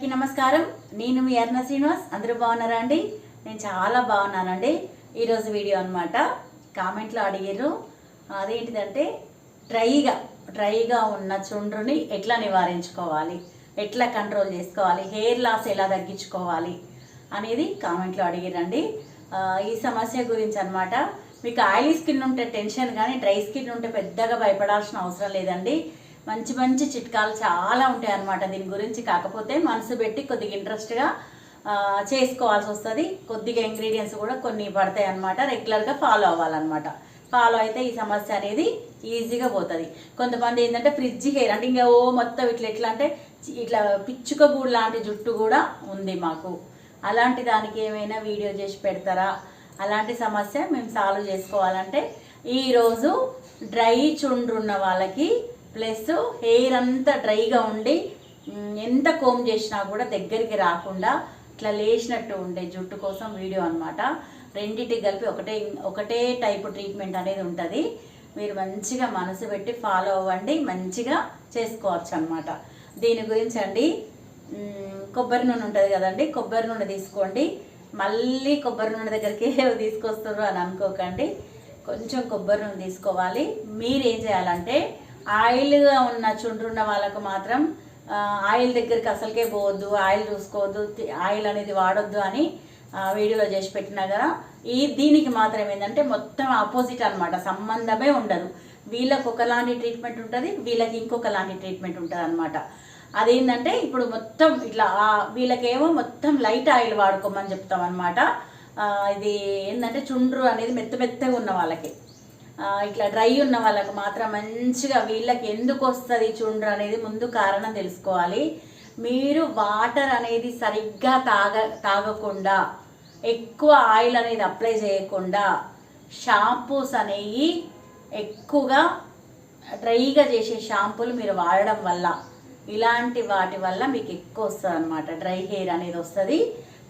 అందరికీ నమస్కారం. నేను మీ అరుణ శ్రీనివాస్. అందరూ బాగున్నారా అండి? నేను చాలా బాగున్నానండి. ఈరోజు వీడియో అనమాట. కామెంట్లో అడిగారు, అదేంటిదంటే డ్రైగా ఉన్న చుండ్రుని ఎట్లా నివారించుకోవాలి, ఎట్లా కంట్రోల్ చేసుకోవాలి, హెయిర్ లాస్ ఎలా తగ్గించుకోవాలి అనేది కామెంట్లో అడిగారండి. ఈ సమస్య గురించి అనమాట. మీకు ఆయిలీ స్కిన్ ఉంటే టెన్షన్, కానీ డ్రై స్కిన్ ఉంటే పెద్దగా భయపడాల్సిన అవసరం లేదండి. మంచి మంచి చిట్కాలు చాలా ఉంటాయి అన్నమాట దీని గురించి. కాకపోతే మనసు పెట్టి కొద్దిగా ఇంట్రెస్ట్గా చేసుకోవాల్సి వస్తుంది. కొద్దిగా ఇంగ్రీడియంట్స్ కూడా కొన్ని పడతాయి అన్నమాట. రెగ్యులర్గా ఫాలో అవ్వాలన్నమాట. ఫాలో అయితే ఈ సమస్య అనేది ఈజీగా పోతుంది. కొంతమంది ఏంటంటే ఫ్రిడ్జ్ హెయిర్ అంటే ఇంకా మొత్తం ఎట్లా అంటే ఇట్లా పిచ్చుక గూడు లాంటి జుట్టు కూడా ఉంది మాకు. అలాంటి దానికి ఏమైనా వీడియో చేసి పెడతారా? అలాంటి సమస్య మేము సాల్వ్ చేసుకోవాలంటే ఈరోజు డ్రై చుండ్రు ఉన్న వాళ్ళకి ప్లస్ హెయిర్ అంతా డ్రైగా ఉండి ఎంత కోమ్ చేసినా కూడా దగ్గరికి రాకుండా ఇట్లా లేచినట్టు ఉండే జుట్టు కోసం వీడియో అనమాట. రెండింటికి కలిపి ఒకటే టైపు ట్రీట్మెంట్ అనేది ఉంటుంది. మీరు మంచిగా మనసు పెట్టి ఫాలో అవ్వండి, మంచిగా చేసుకోవచ్చు అనమాట. దీని గురించి అండి, కొబ్బరి నూనె ఉంటుంది కదండి, కొబ్బరి నూనె తీసుకోండి. మళ్ళీ కొబ్బరి నూనె దగ్గరికి తీసుకొస్తారు అని అనుకోకండి. కొంచెం కొబ్బరి నూనె తీసుకోవాలి. మీరు ఏం చేయాలంటే ఆయిల్గా ఉన్న చుండ్రున్న వాళ్ళకు మాత్రం ఆయిల్ దగ్గరికి అసలుకే పోవద్దు, ఆయిల్ చూసుకోవద్దు, ఆయిల్ అనేది వాడొద్దు అని వీడియోలో చేసి పెట్టినా కదా. దీనికి మాత్రం ఏంటంటే మొత్తం ఆపోజిట్ అనమాట, సంబంధమే ఉండదు. వీళ్ళకి ఒకలాంటి ట్రీట్మెంట్ ఉంటుంది, వీళ్ళకి ఇంకొకలాంటి ట్రీట్మెంట్ ఉంటుంది అనమాట. అదేంటంటే ఇప్పుడు మొత్తం ఇట్లా వీళ్ళకేమో మొత్తం లైట్ ఆయిల్ వాడుకోమని చెప్తాం అనమాట. ఇది ఏంటంటే చుండ్రు అనేది మెత్తగా ఉన్న వాళ్ళకి, ఇట్లా డ్రై ఉన్న వాళ్ళకు మాత్రం మంచిగా వీళ్ళకి ఎందుకు వస్తుంది చుండ్రు అనేది ముందు కారణం తెలుసుకోవాలి. మీరు వాటర్ అనేది సరిగ్గా తాగకుండా, ఎక్కువ ఆయిల్ అనేది అప్లై చేయకుండా, షాంపూస్ అనేవి ఎక్కువగా డ్రైగా చేసే షాంపూలు మీరు వాడడం వల్ల, ఇలాంటి వాటి వల్ల మీకు ఎక్కువ వస్తుంది అనమాట. డ్రై హెయిర్ అనేది వస్తుంది.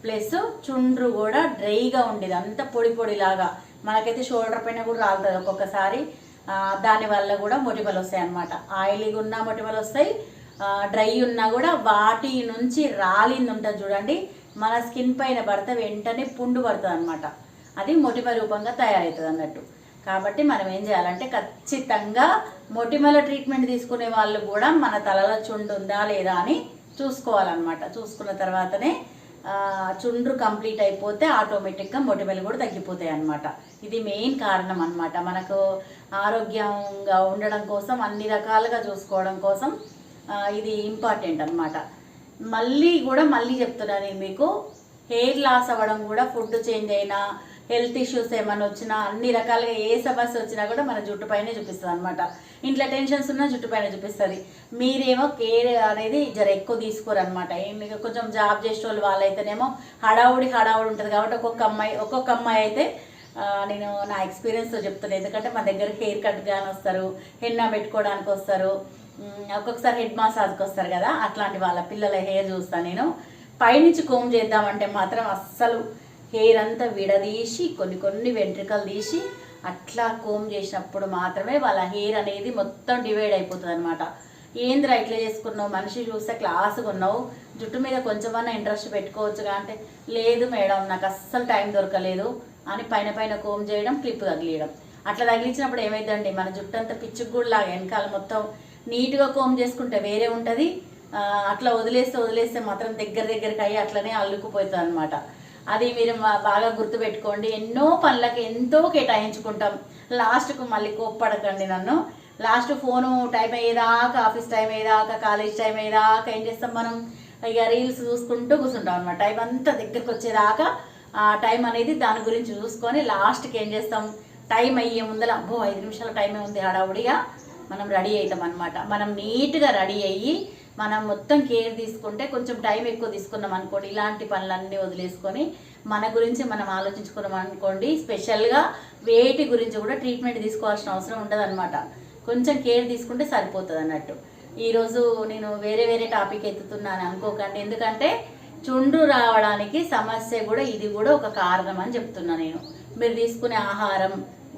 ప్లస్ చుండ్రు కూడా డ్రైగా ఉండేది అంత పొడిలాగా మనకైతే షోల్డర్ పైన కూడా రాలుతుంది ఒక్కొక్కసారి. దానివల్ల కూడా మొటిమలు వస్తాయి అన్నమాట. ఆయిలీగా ఉన్న మొటిమలు వస్తాయి, డ్రై ఉన్నా కూడా వాటి నుంచి రాలింది ఉంటుంది చూడండి, మన స్కిన్ పైన పడితే వెంటనే పుండు పడుతుంది అనమాట. అది మొటిమ రూపంగా తయారవుతుంది అన్నట్టు. కాబట్టి మనం ఏం చేయాలంటే ఖచ్చితంగా మొటిమల ట్రీట్మెంట్ తీసుకునే వాళ్ళు కూడా మన తలలో చుండు ఉందా లేదా అని చూసుకోవాలన్నమాట. చూసుకున్న తర్వాతనే చుండ్రు కంప్లీట్ అయిపోతే ఆటోమేటిక్గా మొటిమలు కూడా తగ్గిపోతాయి అన్నమాట. ఇది మెయిన్ కారణం అన్నమాట. మనకు ఆరోగ్యంగా ఉండడం కోసం, అన్ని రకాలుగా చూసుకోవడం కోసం ఇది ఇంపార్టెంట్ అన్నమాట. మళ్ళీ చెప్తున్నాను నేను మీకు, హెయిర్ లాస్ అవ్వడం కూడా ఫుడ్ చేంజ్ అయినా, హెల్త్ ఇష్యూస్ ఏమైనా వచ్చినా, అన్ని రకాలుగా ఏ సమస్య వచ్చినా కూడా మన జుట్టు పైనే చూపిస్తుంది అనమాట. ఇంట్లో టెన్షన్స్ ఉన్నా జుట్టు పైన చూపిస్తుంది. మీరేమో కేర్ అనేది ఎక్కువ తీసుకోరు అనమాట. కొంచెం జాబ్ చేసే వాళ్ళైతేనేమో హడావుడి ఉంటుంది కాబట్టి ఒక్కొక్క అమ్మాయి అయితే నేను నా ఎక్స్పీరియన్స్తో చెప్తాను. ఎందుకంటే మన దగ్గర హెయిర్ కట్ కానీ వస్తారు, హెన్నా పెట్టుకోవడానికి వస్తారు, ఒక్కొక్కసారి హెడ్ మసాజ్కి వస్తారు కదా. అట్లాంటి వాళ్ళ పిల్లల హెయిర్ చూస్తాను నేను. పైనుంచి కోమ్ చేద్దామంటే మాత్రం అస్సలు హెయిర్ అంతా విడదీసి కొన్ని వెంట్రుకలు తీసి అట్లా కోమ్ చేసినప్పుడు మాత్రమే వాళ్ళ హెయిర్ అనేది మొత్తం డివైడ్ అయిపోతుంది అనమాట. ఏంద్రా ఇట్లా చేసుకున్నావు, మనిషి చూస్తే క్లాస్గా ఉన్నావు, జుట్టు మీద కొంచెమన్నా ఇంట్రెస్ట్ పెట్టుకోవచ్చుగా అంటే, లేదు మేడం నాకు అస్సలు టైం దొరకలేదు అని పైన కోమ్ చేయడం, క్లిప్ తగిలియడం. అట్లా తగిలించినప్పుడు ఏమైందండి, మన జుట్టు అంతా పిచ్చుగుడిలాగా వెనకాల మొత్తం నీట్గా కోమ్ చేసుకుంటే వేరే ఉంటుంది. అట్లా వదిలేస్తే మాత్రం దగ్గరికి అయ్యి అట్లనే అల్లుకుపోతుంది అనమాట. అది మీరు బాగా గుర్తుపెట్టుకోండి. ఎన్నో పనులకి ఎంతో కేటాయించుకుంటాం, లాస్ట్కు మళ్ళీ కోప్పడకండి నన్ను. లాస్ట్ ఫోను టైం అయ్యేదాకా, ఆఫీస్ టైం అయ్యేదాకా, కాలేజ్ టైం అయ్యేదాకా ఏం చేస్తాం మనం, ఇక రీల్స్ చూసుకుంటూ కూర్చుంటాం అనమాట. టైం అంతా దగ్గరికి వచ్చేదాకా ఆ టైం అనేది దాని గురించి చూసుకొని లాస్ట్కి ఏం చేస్తాం, టైం అయ్యే ముందర 5 నిమిషాల టైమే ఉంది హడావుడిగా మనం రెడీ అవుతాం అనమాట. మనం నీట్గా రెడీ అయ్యి మనం మొత్తం కేర్ తీసుకుంటే, కొంచెం టైం ఎక్కువ తీసుకున్నాం అనుకోండి, ఇలాంటి పనులన్నీ వదిలేసుకొని మన గురించి మనం ఆలోచించుకున్నాం అనుకోండి, స్పెషల్గా వేటి గురించి కూడా ట్రీట్మెంట్ తీసుకోవాల్సిన అవసరం ఉండదు అనమాట. కొంచెం కేర్ తీసుకుంటే సరిపోతుంది అన్నట్టు. ఈరోజు నేను వేరే టాపిక్ ఎత్తుతున్నాను అనుకోకండి, ఎందుకంటే చుండ్రు రావడానికి సమస్య కూడా ఇది కూడా ఒక కారణం అని చెప్తున్నా నేను. మీరు తీసుకునే ఆహారం,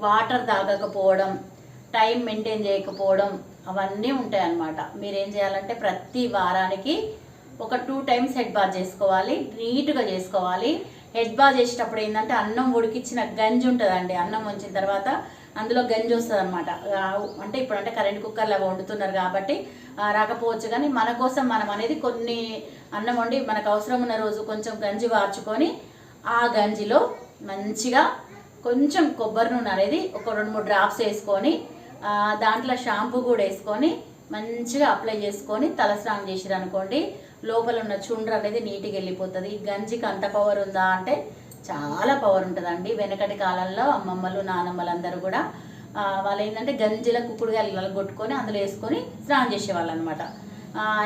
వాటర్ తాగకపోవడం, టైం మెయింటైన్ చేయకపోవడం, అవన్నీ ఉంటాయి అన్నమాట. మీరేం చేయాలంటే ప్రతి వారానికి ఒక 2 టైమ్స్ హెడ్ బాత్ చేసుకోవాలి, నీట్గా చేసుకోవాలి. హెడ్ బాత్ చేసేటప్పుడు ఏంటంటే అన్నం ఉడికించిన గంజి ఉంటుందండి, అన్నం వంచిన తర్వాత అందులో గంజి వస్తుంది అనమాట. అంటే ఇప్పుడంటే కరెంట్ కుక్కర్లో వండుతున్నారు కాబట్టి రాకపోవచ్చు, కానీ మన కోసం మనం అనేది కొన్ని అన్నం వండి మనకు అవసరం ఉన్న రోజు కొంచెం గంజి వార్చుకొని ఆ గంజిలో మంచిగా కొంచెం కొబ్బరి నూనె అనేది ఒక 2-3 డ్రాప్స్ వేసుకొని దాంట్లో షాంపూ కూడా వేసుకొని మంచిగా అప్లై చేసుకొని తలస్నానం చేసిరు అనుకోండి, లోపల ఉన్న చుండ్రు అనేది నీట్గా వెళ్ళిపోతుంది. గంజికి అంత పవర్ ఉందా అంటే చాలా పవర్ ఉంటుందండి. వెనకటి కాలంలో అమ్మమ్మలు నానమ్మలు అందరూ కూడా వాళ్ళు ఏంటంటే గంజిల కుక్కుడుగా కొట్టుకొని అందులో వేసుకొని స్నానం చేసేవాళ్ళు అనమాట.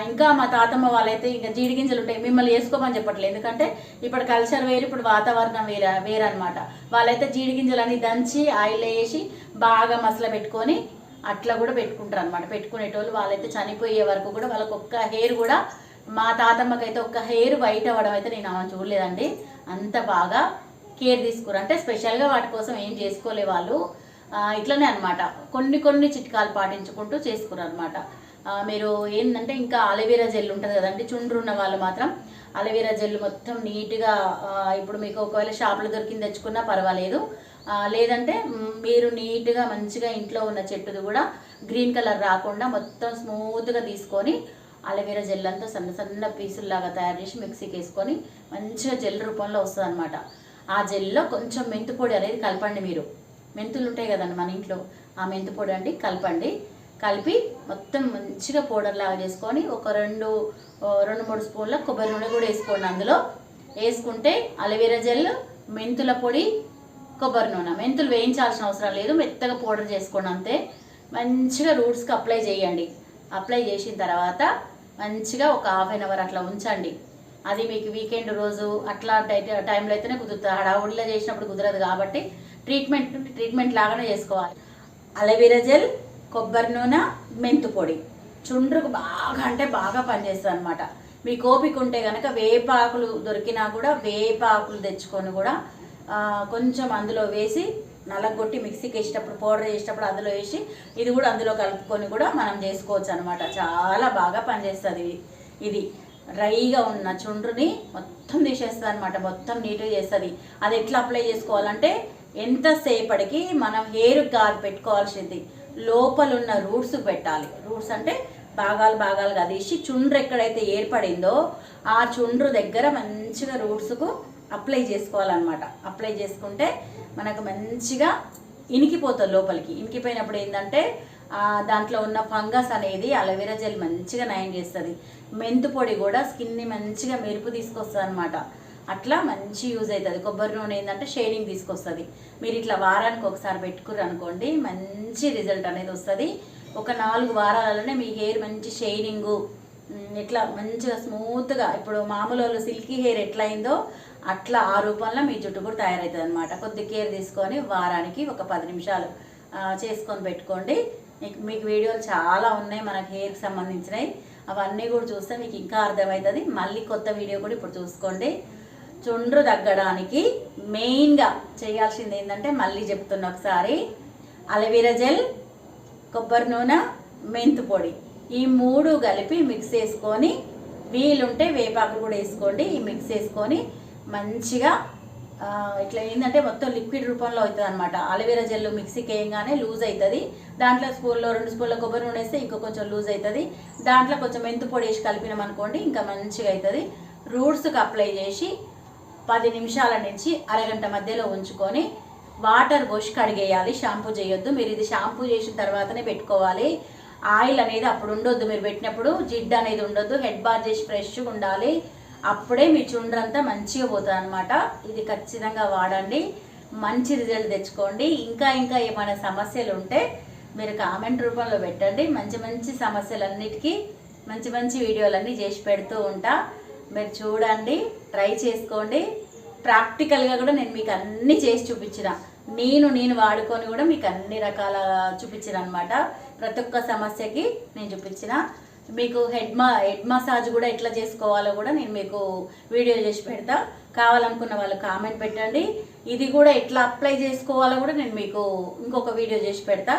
ఇంకా మా తాతమ్మ వాళ్ళైతే ఇంకా జీడి గింజలు ఉంటాయి, మిమ్మల్ని వేసుకోమని చెప్పట్లేదు, ఎందుకంటే ఇప్పుడు కల్చర్ వేరు, ఇప్పుడు వాతావరణం వేరనమాట. వాళ్ళైతే జీడి గింజలన్నీ దంచి ఆయిల్ వేసి బాగా మసల పెట్టుకొని అట్లా కూడా పెట్టుకుంటారు అనమాట. పెట్టుకునేటోళ్ళు వాళ్ళైతే చనిపోయే వరకు కూడా వాళ్ళకి ఒక్క హెయిర్ కూడా, మా తాతమ్మకైతే ఒక్క హెయిర్ వైట్ అవ్వడం అయితే నేను ఆమె చూడలేదండి. అంత బాగా కేర్ తీసుకురు, అంటే స్పెషల్గా వాటి కోసం ఏం చేసుకోలే వాళ్ళు, ఇట్లనే అనమాట. కొన్ని చిట్కాలు పాటించుకుంటూ చేసుకున్నారు అనమాట. మీరు ఏంటంటే ఇంకా అలోవెరా జెల్ ఉంటుంది కదండి, చుండ్రు ఉన్న వాళ్ళు మాత్రం అలోవెరా జెల్ మొత్తం నీట్గా, ఇప్పుడు మీకు ఒకవేళ షాపులో దొరికింది తెచ్చుకున్నా పర్వాలేదు, లేదంటే మీరు నీట్గా మంచిగా ఇంట్లో ఉన్న చెట్టుది కూడా గ్రీన్ కలర్ రాకుండా మొత్తం స్మూత్గా తీసుకొని అలోవెరా జెల్ అంతా సన్న పీసుల్లాగా తయారు చేసి మిక్సీకి వేసుకొని మంచిగా జెల్ రూపంలో వస్తుంది అనమాట. ఆ జెల్లో కొంచెం మెంతు పొడి అనేది కలపండి. మీరు మెంతులు ఉంటాయి కదండి మన ఇంట్లో, ఆ మెంతు పొడి అండి కలపండి. కలిపి మొత్తం మంచిగా పౌడర్ లాగా చేసుకొని ఒక 2-3 స్పూన్ల కొబ్బరి నూనె కూడా వేసుకోండి. అందులో వేసుకుంటే అలోవెరా జెల్, మెంతుల పొడి, కొబ్బరి నూనె, మెంతులు వేయించాల్సిన అవసరం లేదు, మెత్తగా పౌడర్ చేసుకోండి అంతే. మంచిగా రూట్స్కి అప్లై చేయండి. అప్లై చేసిన తర్వాత మంచిగా ఒక ½ గంట అట్లా ఉంచండి. అది మీకు వీకెండ్ రోజు అట్లా టైంలో అయితేనే కుదురుతుంది, హడావుడిలో చేసినప్పుడు కుదరదు కాబట్టి ట్రీట్మెంట్ లాగానే చేసుకోవాలి. అలోవెరా జెల్, కొబ్బరి నూనె, మెంతు పొడి చుండ్రుకు బాగా అంటే బాగా పనిచేస్తుంది అనమాట. మీకు ఓపిక ఉంటే కనుక వేపాకులు దొరికినా కూడా వేపాకులు తెచ్చుకొని కూడా కొంచెం అందులో వేసి నలగొట్టి మిక్సీకి వేసేటప్పుడు పౌడర్ చేసేటప్పుడు అందులో వేసి ఇది కూడా అందులో కలుపుకొని కూడా మనం చేసుకోవచ్చు అనమాట. చాలా బాగా పనిచేస్తుంది ఇది. డ్రైగా ఉన్న చుండ్రుని మొత్తం తీసేస్తుంది అనమాట, మొత్తం నీట్గా చేస్తుంది. అది ఎట్లా అప్లై చేసుకోవాలంటే ఎంతసేపటికి మనం హెయిర్ కాదు పెట్టుకోవాల్సింది, లోపల ఉన్న రూట్స్ పెట్టాలి. రూట్స్ అంటే భాగాలుగా తీసి చుండ్రు ఎక్కడైతే ఏర్పడిందో ఆ చుండ్రు దగ్గర మంచిగా రూట్స్కు అప్లై చేసుకోవాలన్నమాట. అప్లై చేసుకుంటే మనకు మంచిగా ఇనికిపోతుంది లోపలికి. ఇనికిపోయినప్పుడు ఏంటంటే దాంట్లో ఉన్న ఫంగస్ అనేది అలోవెరా జెల్ మంచిగా నయం చేస్తుంది. మెంతు పొడి కూడా స్కిన్ని మంచిగా మెరుపు తీసుకొస్తుంది అనమాట. అట్లా మంచి యూజ్ అవుతుంది. కొబ్బరి నూనె ఏంటంటే షైనింగ్ తీసుకొస్తుంది. మీరు ఇట్లా వారానికి ఒకసారి పెట్టుకుర్రు అనుకోండి, మంచి రిజల్ట్ అనేది వస్తుంది. ఒక 4 వారాలలోనే మీ హెయిర్ మంచి షైనింగు, ఇట్లా మంచిగా స్మూత్గా, ఇప్పుడు మామూలు సిల్కీ హెయిర్ ఎట్లా అయిందో అట్లా ఆ రూపంలో మీ జుట్టు కూడా తయారవుతుంది అనమాట. కొద్ది కేర్ తీసుకొని వారానికి ఒక 10 నిమిషాలు చేసుకొని పెట్టుకోండి. మీకు వీడియోలు చాలా ఉన్నాయి మనకు హెయిర్కి సంబంధించినవి, అవన్నీ కూడా చూస్తే మీకు ఇంకా అర్థమవుతుంది. మళ్ళీ కొత్త వీడియో కూడా ఇప్పుడు చూసుకోండి. చుండ్రు తగ్గడానికి మెయిన్గా చేయాల్సింది ఏంటంటే మళ్ళీ చెప్తున్నా ఒకసారి, అలోవెరా జెల్, కొబ్బరి నూనె, మెంతు పొడి, ఈ 3 కలిపి మిక్స్ చేసుకొని, వీలుంటే వేపాకు కూడా వేసుకోండి. ఈ మిక్స్ చేసుకొని మంచిగా ఇట్లా ఏంటంటే మొత్తం లిక్విడ్ రూపంలో అవుతుంది అనమాట. అలోవెరా జెల్ మిక్సీకి వేయగానే లూజ్ అవుతుంది. దాంట్లో 2 స్పూన్ల కొబ్బరి నూనె వేస్తే ఇంకో కొంచెం లూజ్ అవుతుంది. దాంట్లో కొంచెం మెంతు పొడి వేసి కలిపినాం అనుకోండి ఇంకా మంచిగా అవుతుంది. రూట్స్కి అప్లై చేసి 10 నిమిషాల నుంచి అరగంట మధ్యలో ఉంచుకొని వాటర్ పోసి కడిగేయాలి. షాంపూ చేయొద్దు. మీరు ఇది షాంపూ చేసిన తర్వాతనే పెట్టుకోవాలి. ఆయిల్ అనేది అప్పుడు ఉండొద్దు. మీరు పెట్టినప్పుడు జిడ్డు అనేది ఉండొద్దు. హెడ్ బాత్ చేసి ఫ్రెష్గా ఉండాలి. అప్పుడే మీ చుండ్రంతా మంచిగా పోతుంది అనమాట. ఇది ఖచ్చితంగా వాడండి, మంచి రిజల్ట్ తెచ్చుకోండి. ఇంకా ఏమైనా సమస్యలు ఉంటే మీరు కామెంట్ రూపంలో పెట్టండి. మంచి సమస్యలన్నిటికీ మంచి వీడియోలన్నీ చేసి పెడుతూ ఉంటా. మీరు చూడండి, ట్రై చేసుకోండి. ప్రాక్టికల్గా కూడా నేను మీకు అన్నీ చేసి చూపించిన, నేను వాడుకొని కూడా మీకు అన్ని రకాల చూపించిన అనమాట. ప్రతి ఒక్క సమస్యకి నేను చూపించిన. మీకు హెడ్ మసాజ్ కూడా ఎట్లా చేసుకోవాలో కూడా నేను మీకు వీడియో చేసి పెడతా. కావాలనుకున్న వాళ్ళు కామెంట్ పెట్టండి. ఇది కూడా ఎట్లా అప్లై చేసుకోవాలో కూడా నేను మీకు ఇంకొక వీడియో చేసి పెడతా.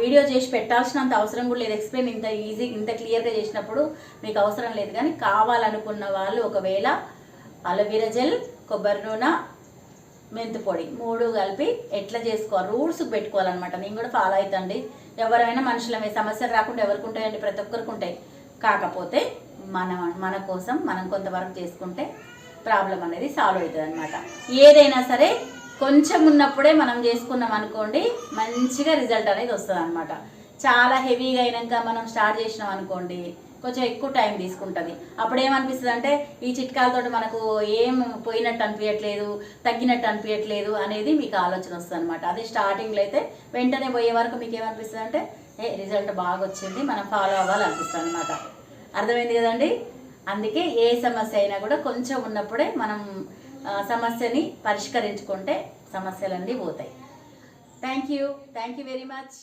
వీడియో చేసి పెట్టాల్సినంత అవసరం కూడా లేదు. ఎక్స్ప్లెయిన్ ఇంత ఈజీ ఇంత క్లియర్గా చేసినప్పుడు మీకు అవసరం లేదు. కానీ కావాలనుకున్న వాళ్ళు ఒకవేళ అలోవెరా జెల్, కొబ్బరి నూనె, మెంతి పొడి 3 కలిపి ఎట్లా చేసుకోవాలి రూల్స్ పెట్టుకోవాలన్నమాట. నేను కూడా ఫాలో అవుతాండి. ఎవరైనా మనుషులమే, సమస్యలు రాకుండా ఎవరికి ఉంటాయండి, ప్రతి ఒక్కరికి ఉంటాయి. కాకపోతే మన కోసం మనం కొంతవరకు చేసుకుంటే ప్రాబ్లం అనేది సాల్వ్ అవుతుంది అనమాట. ఏదైనా సరే కొంచెం ఉన్నప్పుడే మనం చేసుకున్నాం అనుకోండి, మంచిగా రిజల్ట్ అనేది వస్తుంది అనమాట. చాలా హెవీగా అయినాక మనం స్టార్ట్ చేసినాం అనుకోండి, కొంచెం ఎక్కువ టైం తీసుకుంటుంది. అప్పుడు ఏమనిపిస్తుంది అంటే ఈ చిట్కాలతో మనకు ఏం పోయినట్టు అనిపించట్లేదు, తగ్గినట్టు అనిపించట్లేదు అనేది మీకు ఆలోచన వస్తుంది అనమాట. అదే స్టార్టింగ్లో అయితే వెంటనే పోయే వరకు మీకు ఏమనిపిస్తుంది అంటే రిజల్ట్ బాగా వచ్చింది, మనం ఫాలో అవ్వాలనిపిస్తుంది అనమాట. అర్థమైంది కదండి. అందుకే ఏ సమస్య అయినా కూడా కొంచెం ఉన్నప్పుడే మనం సమస్యని పరిష్కరించుకుంటే సమస్యలన్నీ పోతాయి. Thank you very much.